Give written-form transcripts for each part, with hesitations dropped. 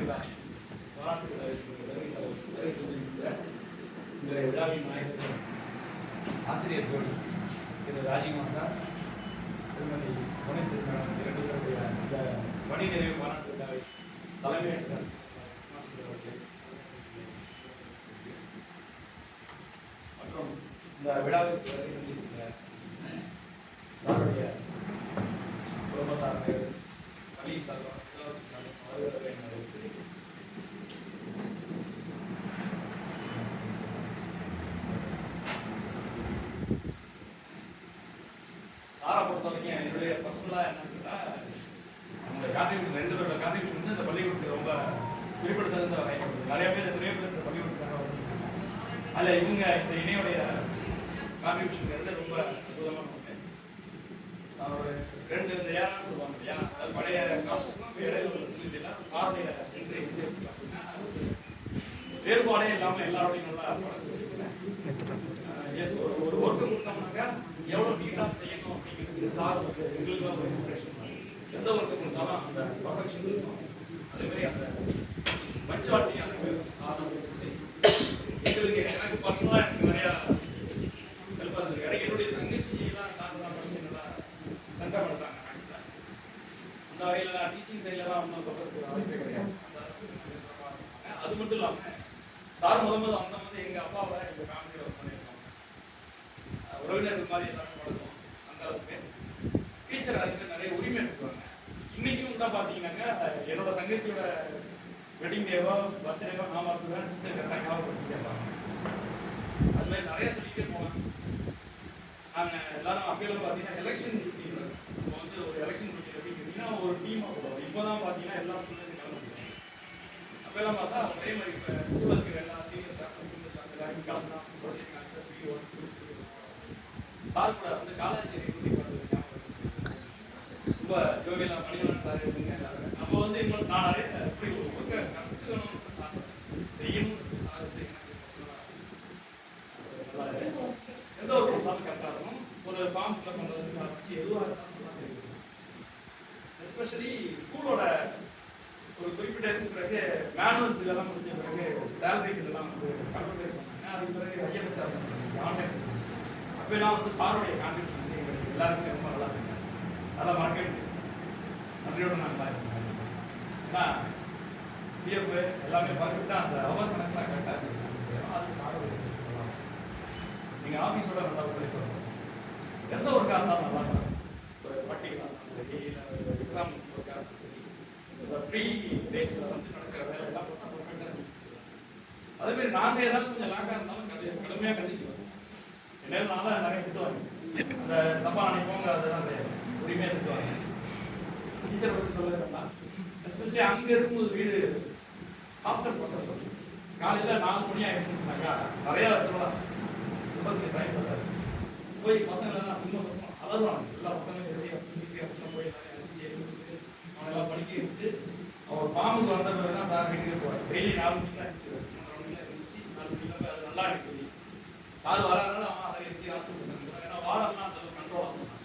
விழா பாராட்டு இந்த விழாவின் நாயகர் ஆசிரியர் ஜோடி திரு ராஜீவ்குமார் சார், திருமதி புவனேஸ்வரி மேடம் இரண்டு பேருடைய இந்த பணி நிறைவு பாராட்டு விழாவை தலைமையேற்றார். மற்றும் இந்த விழாவிற்கு வருகின்ற சாருடைய குடும்பத்தார்கள் பள்ளியின் சார்பாக சாரை பொறுத்த வரைக்கும் என்னுடைய பர்சனலாக என்னன்னா நம்மளுடைய கான்ட்ரிபியூஷன் 2 பேரோட கான்ட்ரிபியூஷன் வந்து இந்த பள்ளிக்கூடத்துக்கு ரொம்ப குறிப்பிடத்தகுந்த வகைப்படுது. நிறைய பேர் இந்த பள்ளிக்கூடத்துக்காக அதில் இவங்க இந்த இணையுடைய கான்ட்ரிபியூஷன் ரொம்ப அற்புதமான ஒன்று. அவரோட 2 இந்த ஏரான்னு சொல்லுவாங்க இல்லையா, அது பழைய காலத்துக்கும் இடையில உள்ள சாருடைய 2 அப்படின்னா வேறுபாடே இல்லாமல் எல்லாரோடையும் நல்லா ஒரு ஒர்க்கு கொடுத்தோம்னாக்கா எவ்வளோ நீட்டாக செய்யணும் அப்படிங்கிறது சார் எங்களுக்கு ஒரு இன்ஸ்பிரேஷன். எந்த ஒர்க்கு கொடுத்தாலும் அந்த பர்ஃபெக்ஷன் இருக்கும். அதேமாதிரி அந்த மஞ்சாட்டி அந்த சாதம் செய்யும். எங்களுக்கு எனக்கு பர்சனலாக எனக்கு நிறையா ஹெல்ப்பாக இருக்காரு. என்னுடைய தங்கச்சியெல்லாம் சார்தான் படிச்சுங்களா சங்கம் எடுத்தாங்க மேக்ஸில். அந்த வகையில் நான் டீச்சிங் சைட்லலாம் ஒன்றும் சொல்கிறதுக்கு வாய்ப்பே கிடையாது. அது மட்டும் இல்லாமல் சார் முதல்ல வந்தவங்க எங்கள் அப்பாவை எங்கள் ஃபேமிலியில் ஒர்க் பண்ணியிருக்கோம். உறவினர்கள் மாதிரி எல்லாரும் வளர்க்கும். அந்த அளவுக்கு டீச்சர் அதுக்கு நிறைய உரிமை எடுத்துவாங்க. இன்னைக்கும் கூட பார்த்தீங்கன்னாக்கா என்னோட தங்கச்சியோட வெட்டிங் டேவோ பர்த்டேவோ நான் மறந்துடுவேன், டீச்சர் கரெக்டாக ஞாபகப்படுத்தி கேட்பாங்க. அது மாதிரி நிறைய சொல்லிட்டே போகலாம். நாங்கள் எல்லாரும் அப்பெல்லாம் பார்த்தீங்கன்னா எலெக்ஷன் டியூட்டி இப்போ வந்து ஒரு எலெக்ஷன் டியூட்டி எப்படி கேட்டிங்கன்னா ஒரு டீமாக போடுவோம். இப்போ தான் பார்த்தீங்கன்னா எல்லா ஸ்கூல்லேருந்து கிளம்பிடுவோம். அப்பெல்லாம் பார்த்தா ஒரே மாதிரி இப்போ ஸ்கூலில் இருக்கிற எல்லா சீனியர் ஸ்டாஃப் ஜூனியர் ஸ்டாஃப் எல்லாருமே கலந்தான் ப்ரொசீஜர் ஆன்சர் PO சார் கூட வந்து காலாச்சேரி கூட்டி போகிறது ரொம்ப ஜோவியலா மணிவன் சார் இருக்குங்க. அப்போ வந்து நான் நிறைய இப்படி ஒரு ஒர்க்கை கற்றுக்கணும் சார் செய்யணும் சார் வந்து எனக்கு பர்சனலாக நல்லா எந்த ஒரு பொருளாலும் கரெக்டாக இருக்கும். ஒரு ஃபார்ம் ஃபில்அப் பண்ணுறதுக்கு நான் வச்சு எதுவாக இருந்தாலும் நல்லா செய்யணும். எஸ்பெஷலி ஸ்கூலோட ஒரு குறிப்பிட்ட பிறகு மேனுவல் இதெல்லாம் முடிஞ்ச பிறகு சேலரி இதெல்லாம் வந்து கம்ப்யூட்டரைஸ் பண்ணாங்க. அதுக்கு பிறகு ஐயப்பச்சார் ஆன்லைன் அப்போலாம் வந்து சாருடைய கான்ட்ரிபியூஷன் வந்து எங்களுக்கு எல்லாருமே ரொம்ப நல்லா செஞ்சாங்க. அதெல்லாம் மறக்க முடியாது. நன்றியோடு நான் நல்லா இருக்கேன். ஏன்னா பிஎஃப் எல்லாமே பர்ஃபெக்டாக அந்த அவர் கணக்கில் கரெக்டாக இருக்குது. அது சாருடைய நீங்கள் ஆஃபீஸோட நல்லா உழைக்கணும். எந்த ஒர்க்காக இருந்தாலும் நல்லா இருக்கும். ஒரு பட்டிகளாக இருந்தாலும் சரி, இல்லை ஒரு எக்ஸாம் ஒர்க்காக இருந்தாலும் சரி, இந்த ப்ரீ டேஸில் வந்து நடக்கிற வேலை எல்லாம் பர்ஃபெக்டாக சொல்லி அதேமாதிரி நாங்கள் ஏதாவது கொஞ்சம் லாக்காக இருந்தாலும் கடுமையாக கண்டிச்சு வரோம். என்னெல்லாம் நிறைய திட்டுவாங்க. அந்த தப்பாக நினைப்போங்க அதெல்லாம் கிடையாது. உரிமையாக திட்டுவாங்க. டீச்சரை பற்றி சொல்ல வேண்டாம். எஸ்பெஷலி அங்கே இருக்கும்போது வீடு ஹாஸ்டல் பக்கத்தில் காலையில் 4 மணி ஆகிடுச்சுனாக்கா நிறையா சொல்லலாம். சொல்கிறதுக்கு டைம் வராது. போய் பசங்களெல்லாம் சும்மா சொல்லணும் அலருவாங்க. எல்லா பசங்களும் ஈஸியாக சும்மா போய் அடிச்சு அவனெல்லாம் படிக்க வச்சுட்டு அவர் பாம்புக்கு வந்த பிறகு தான் சார் வீட்டுக்கு போவார். டெய்லி 4 மணிக்கு தான் அடிச்சு 3 மணிக்கு இருந்துச்சு 4 மணிக்கு அது நல்லா அடிக்குது. சார் வராதுனால அவன் அதை எடுத்து ஆசைப்படுறாங்க. ஏன்னா வாடம்லாம் அந்த கண்ட்ரோலாக பண்ணாங்க.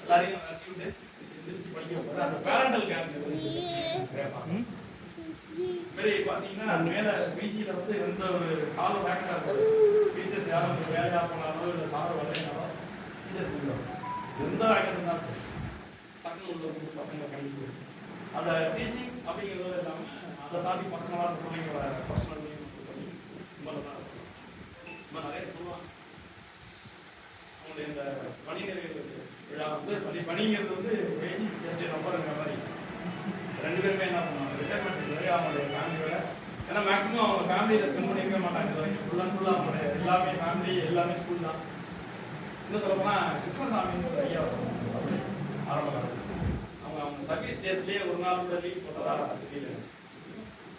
எல்லாரையும் தட்டி விட்டு எந்திரிச்சு படிக்க வைப்பாரு. அந்த பேரண்டல் கேர் மாரி பார்த்தீங்கன்னா மேலே பிஜியில் வந்து எந்த ஒரு காலம் வேக்கண்டாக இருக்காது. டீச்சர்ஸ் யாரும் வேலையாக போனாலோ இல்லை சார் வரையினாலோ டீச்சர் கொடுக்குறோம். எந்த வேக்கண்ட் இருந்தாலும் டக்குனு உள்ள பசங்களை கண்டிப்பாக அந்த டீச்சிங் அப்படிங்கிறது இல்லாமல் அதை தாண்டி பர்சனலாக பிள்ளைங்களோட பர்சனல் பண்ணி ரொம்ப நல்லா இருக்கும். ரொம்ப நிறைய சொல்லுவாங்க. அவங்களுடைய இந்த பணி நிறைவு விழா வந்து பணிங்கிறது வந்து வெயிட்டிஸ் ஜஸ்ட் நம்பருங்கிற மாதிரி 2 பேருமே என்ன பண்ணுவாங்க ரிட்டைர்மெண்ட் பிறகு அவங்களுடைய ஃபேமிலியோட. ஏன்னா மேக்ஸிமம் அவங்க ஃபேமிலியில் ஸ்பெண்ட் பண்ணியிருக்க மாட்டாங்க. ஃபுல் அண்ட் ஃபுல்லாக அவங்களுடைய எல்லாமே ஃபேமிலி எல்லாமே ஸ்கூல் தான். இன்னும் சொல்லப்போனால் கிருஷ்ணசாமி ஐயா ஆரம்ப காலம் அவங்க சர்வீஸ் டேஸ்லேயே ஒரு நாள் கூட லீவ் போட்டதா தெரியல.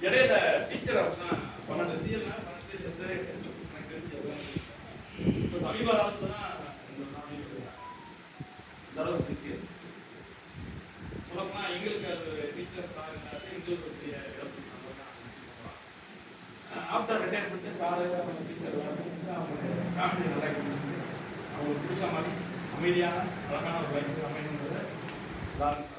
இடையில டீச்சர் அப்படிதான் 12 CL 12 CL எடுத்து எனக்கு தெரிஞ்சு இப்போ சமீப காலத்தில் தான் இந்த அளவுக்கு 6 இயர் சொல்லப்போனால் எங்களுக்கு அது டீச்சர் சார் எங்களுக்கு ஒரு பெரிய இழப்பு. ஆஃப்டர் ரிட்டையர்மெண்ட்டு சார் டீச்சர் அவங்களுடைய ஃபேமிலி நல்லா அவங்களுக்கு பிடிச்ச மாதிரி அமைதியான அழகான ஒரு லைஃப் அமைதின்றது எல்லாரும்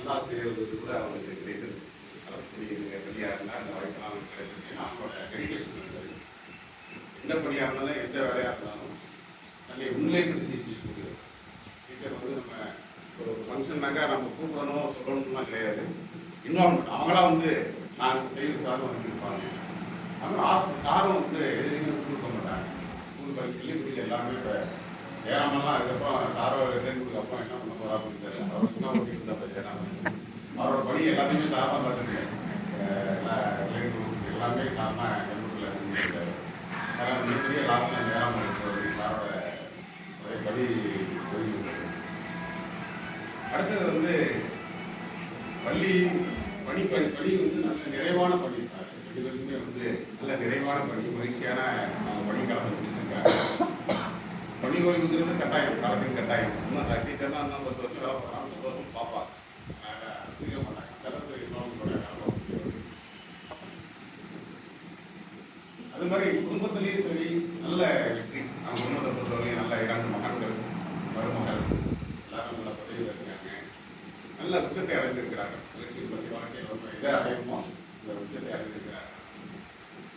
நல்லாசிரியர்களுக்கு கூட அவங்களுக்கு கிடைத்தது. அரசு பணியில் பணியாக இருந்தால் அந்த வாய்ப்பெல்லாம் அவங்களுக்கு கிடைச்சிருக்கு. அவங்களோட டெடிகேஷன் இருந்தது. எந்த பணியாக இருந்தாலும் எந்த வேலையாக இருந்தாலும் தன்னை முன்னிலைப்படுத்தி செய்யக்கூடிய டீச்சர் வந்து நம்ம ஒரு ஃபங்க்ஷன்னாக்கா நம்ம கூப்பிடணும் சொல்லணும்லாம் கிடையாது. இன்வால்மெண்ட் அவங்களாம் வந்து நான் செய்வது சாரும் வந்து இருப்பாங்க. அவங்க சாரும் வந்து எதுலையும் கொடுக்க மாட்டாங்க. ஸ்கூல் பள்ளியில் எல்லாமே இப்போ ஏறாமலாம் அதுக்கப்புறம் சாரோ ட்ரெயின் கொடுக்கப்பறம் என்ன பண்ண போகிறா அப்படின்னு தெரியல. அவர் சின்ன ஓட்டி இருந்தால் ஏறாமல் அவரோட பணி எல்லாத்தையுமே சாராக பார்த்துருக்கேன். எல்லாமே சாரமாக கம்ப்யூட்டரில் செஞ்சுருக்காரு. மிகப்பெரிய லாஸ்ட்டில் ஏறாமல் இருக்கிறது சாரோட படி போயிருக்கிறது. அடுத்தது வந்து பள்ளி பணி வந்து நல்ல நிறைவான பணி சார். ரெண்டு பேருக்குமே வந்து நல்ல நிறைவான பணி, மகிழ்ச்சியான பணிக்காலத்தை முடிச்சிருக்காங்க. பணி ஓய்வுங்கிறது கட்டாயம், காலத்தின் கட்டாயம். இன்னும் சார் டீச்சர்லாம் இன்னும் 10 வருஷம் வேலை போகிறாங்க, சந்தோஷம் பார்ப்பாங்க, புரிய மாட்டாங்க. அந்த அளவுக்கு இன்னொரு அது மாதிரி குடும்பத்திலேயும் சரி நல்ல வெற்றி. அவங்க குடும்பத்தை பொறுத்தவரையும் நல்ல 2 மகன்கள் மருமகள் எல்லாரும் நல்ல பதவியில் இருக்காங்க. நல்ல உச்சத்தை அடைந்திருக்கிறார்கள். முயற்சி பற்றி வாழ்க்கையில் ரொம்ப இதை அடையுமோ இந்த உச்சத்தை அடைந்திருக்கிறார்கள்.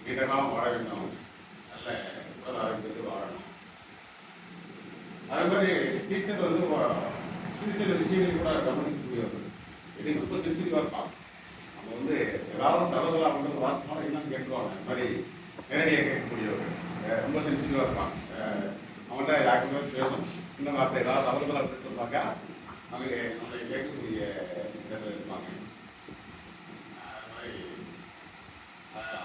நீண்டகாலம் வாழ வேண்டும், நல்ல உடல் ஆரோக்கியத்தை வாழணும். அது மாதிரி டீச்சர் வந்து சின்ன சின்ன விஷயங்கள் கூட கவனிக்கக்கூடியவர்கள். இது ரொம்ப சென்சிட்டிவாக இருப்பாங்க. நம்ம வந்து ஏதாவது தவறுகளாக வந்து வார்த்தை என்னன்னு கேட்டுருவாங்க. அந்த மாதிரி நேரடியாக கேட்கக்கூடியவர்கள் ரொம்ப சென்சிட்டிவாக இருப்பாங்க. அவங்கள்ட்ட யாருக்குமே பேசணும். சின்ன வார்த்தை ஏதாவது தவறுதலாக விட்டு இருப்பாங்க. அவங்க நம்மளை கேட்கக்கூடிய இடத்துல இருப்பாங்க. அது மாதிரி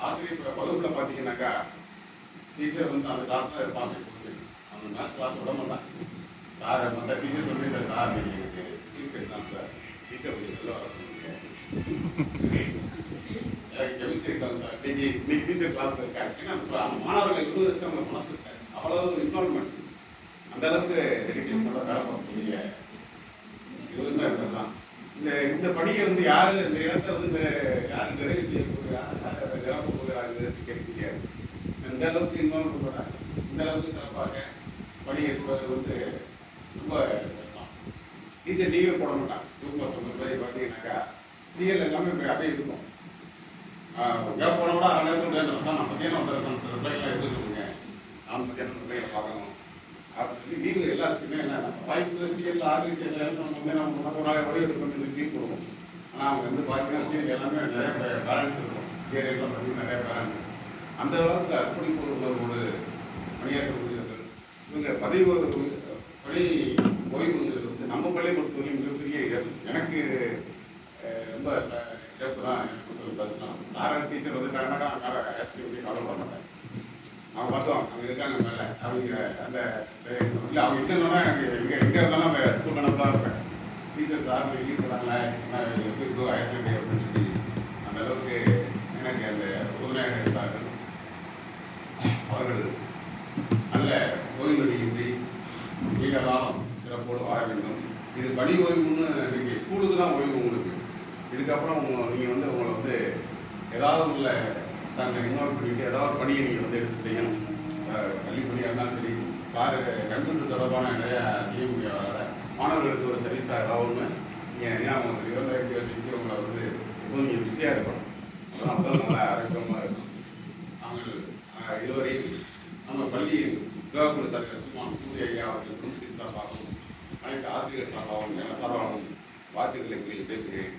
ஆசிரியர் வகுப்பில் பார்த்தீங்கன்னாக்கா டீச்சர் வந்து அந்த கிளாஸில் இருப்பாங்க. அவங்க மேத்ஸ் கிளாஸ் விட மாட்டாங்க. சார் மற்ற டீச்சர் சொல்லிட்டு சார் நீங்கள் எனக்கு ஃபிசிக்ஸ் எக்ஸாம் சார் டீச்சர் கொஞ்சம் சொல்ல வர சொல்லுங்க. எனக்கு கெமிஸ்ட்ரி எக்ஸாம் சார் இன்னைக்கு டீச்சர் கிளாஸில் இருக்காங்க. ஏன்னா அந்த மாணவர்கள் இருப்பதற்கு அவங்க மனசு இருக்காங்க. அவ்வளவு இன்வால்மெண்ட், அந்த அளவுக்கு டெடிகேஷனோட வேலை பார்க்கக்கூடிய இதுவுமே இருக்கலாம். இந்த பணியை வந்து யாரு இந்த இடத்த வந்து யாரு நிறைவு செய்ய போகிறாங்க, நிரப்ப போகிறாங்க கேட்க முடியாது. இந்த அளவுக்கு இன்வால்வ் பண்ணுறாங்க. இந்த அளவுக்கு சிறப்பாக பணி எடுப்பது வந்து ரொம்ப கஷ்டம். டீச்சர் லீவே போட மாட்டாங்க. சூப்பர் சொன்ன மாதிரி பார்த்தீங்கன்னாக்கா சிஎல் எல்லாமே அப்படியே இருக்கும். கேப் போன கூட 2 நேரத்தில் நான் மத்தியானம் வந்து பிள்ளைங்களை எடுத்து சொல்லுங்க, நான் மத்தியானம் பிள்ளைகளை பார்க்கணும் அப்படின்னு சொல்லி லீவு எல்லாருக்குமே என்ன வாய்ப்பு சிஎல் ஆர்கனைசேஷன் நம்ம ஒரு நாள் வழிபட்டு பண்ணி லீவ் கொடுக்கும். ஆனால் அவங்க வந்து பார்த்தீங்கன்னா சிஎல் எல்லாமே நிறைய பேரண்ட்ஸ் இருக்கும். ஏரியாவில் பார்த்தீங்கன்னா நிறைய பேரண்ட்ஸ் இருக்கும். அந்த அளவுக்கு அர்ப்பணிப்பு உள்ளவர்களோடு பணியாற்றக்கூடியவர்கள். இவங்க பணி ஓய்வுங்கிறது வந்து நம்ம பள்ளியை பொறுத்தவரையும் மிகப்பெரிய இழப்பு. எனக்கு ரொம்ப இழப்பு தான். எனக்கு பஸ் தான் சாரன் டீச்சர் வந்துட்டாங்கன்னாக்கா நான் ஆசிரியர் வந்து கவலைப்பட மாட்டேன். அவங்க பார்த்துவாங்க அங்கே இருக்காங்க மேலே அவங்க அந்த இல்லை அவங்க இல்லைன்னா எங்கே இருந்தாலும் அந்த ஸ்கூல் கணக்கு தான் இருப்பேன். டீச்சர் சார் லீவ் போடாங்களே எப்படி இருக்கோ ஆசிரியர் அப்படின்னு சொல்லி அந்த அளவுக்கு எனக்கு அந்த உறுதுணையாக இருந்தார்கள். அவர்கள் நல்ல ஓய்வு நடிகின்றி நீண்ட காலம் சிறப்போடு வாழ வேண்டும். இது பணி ஓய்வுன்னு நீங்கள் ஸ்கூலுக்கு தான் ஓய்வு உங்களுக்கு. இதுக்கப்புறம் நீங்கள் வந்து உங்களை வந்து ஏதாவது உள்ள தாங்கள் இன்வால்வ் பண்ணிட்டு ஏதாவது பணியை நீங்கள் வந்து எடுத்து செய்யணும். பள்ளி பணியாக இருந்தாலும் சரி, சார் கம்ப்யூட்டர் தொடர்பான நிறையா செய்யக்கூடியவர்கள மாணவர்களுக்கு ஒரு சர்வீஸாக ஏதாவது ஒன்று நீங்கள் ஞாபகம் 2000 வருஷத்துக்கு உங்களை வந்து எப்போதும் நீங்கள் பிஸியாக இருக்கணும். அப்போ நல்லா ஆரோக்கியமாக இருக்கும். அவங்க இதுவரையும் நம்ம பள்ளி விழாக்குழு தலைவர் சுமான் சூரிய ஐயா அவர்களுக்கும் சார்பாகவும் அனைத்து ஆசிரியர் சார்பாகவும் சார்பாகவும் வாழ்த்துக்களை கூறி பேசுகிறேன்.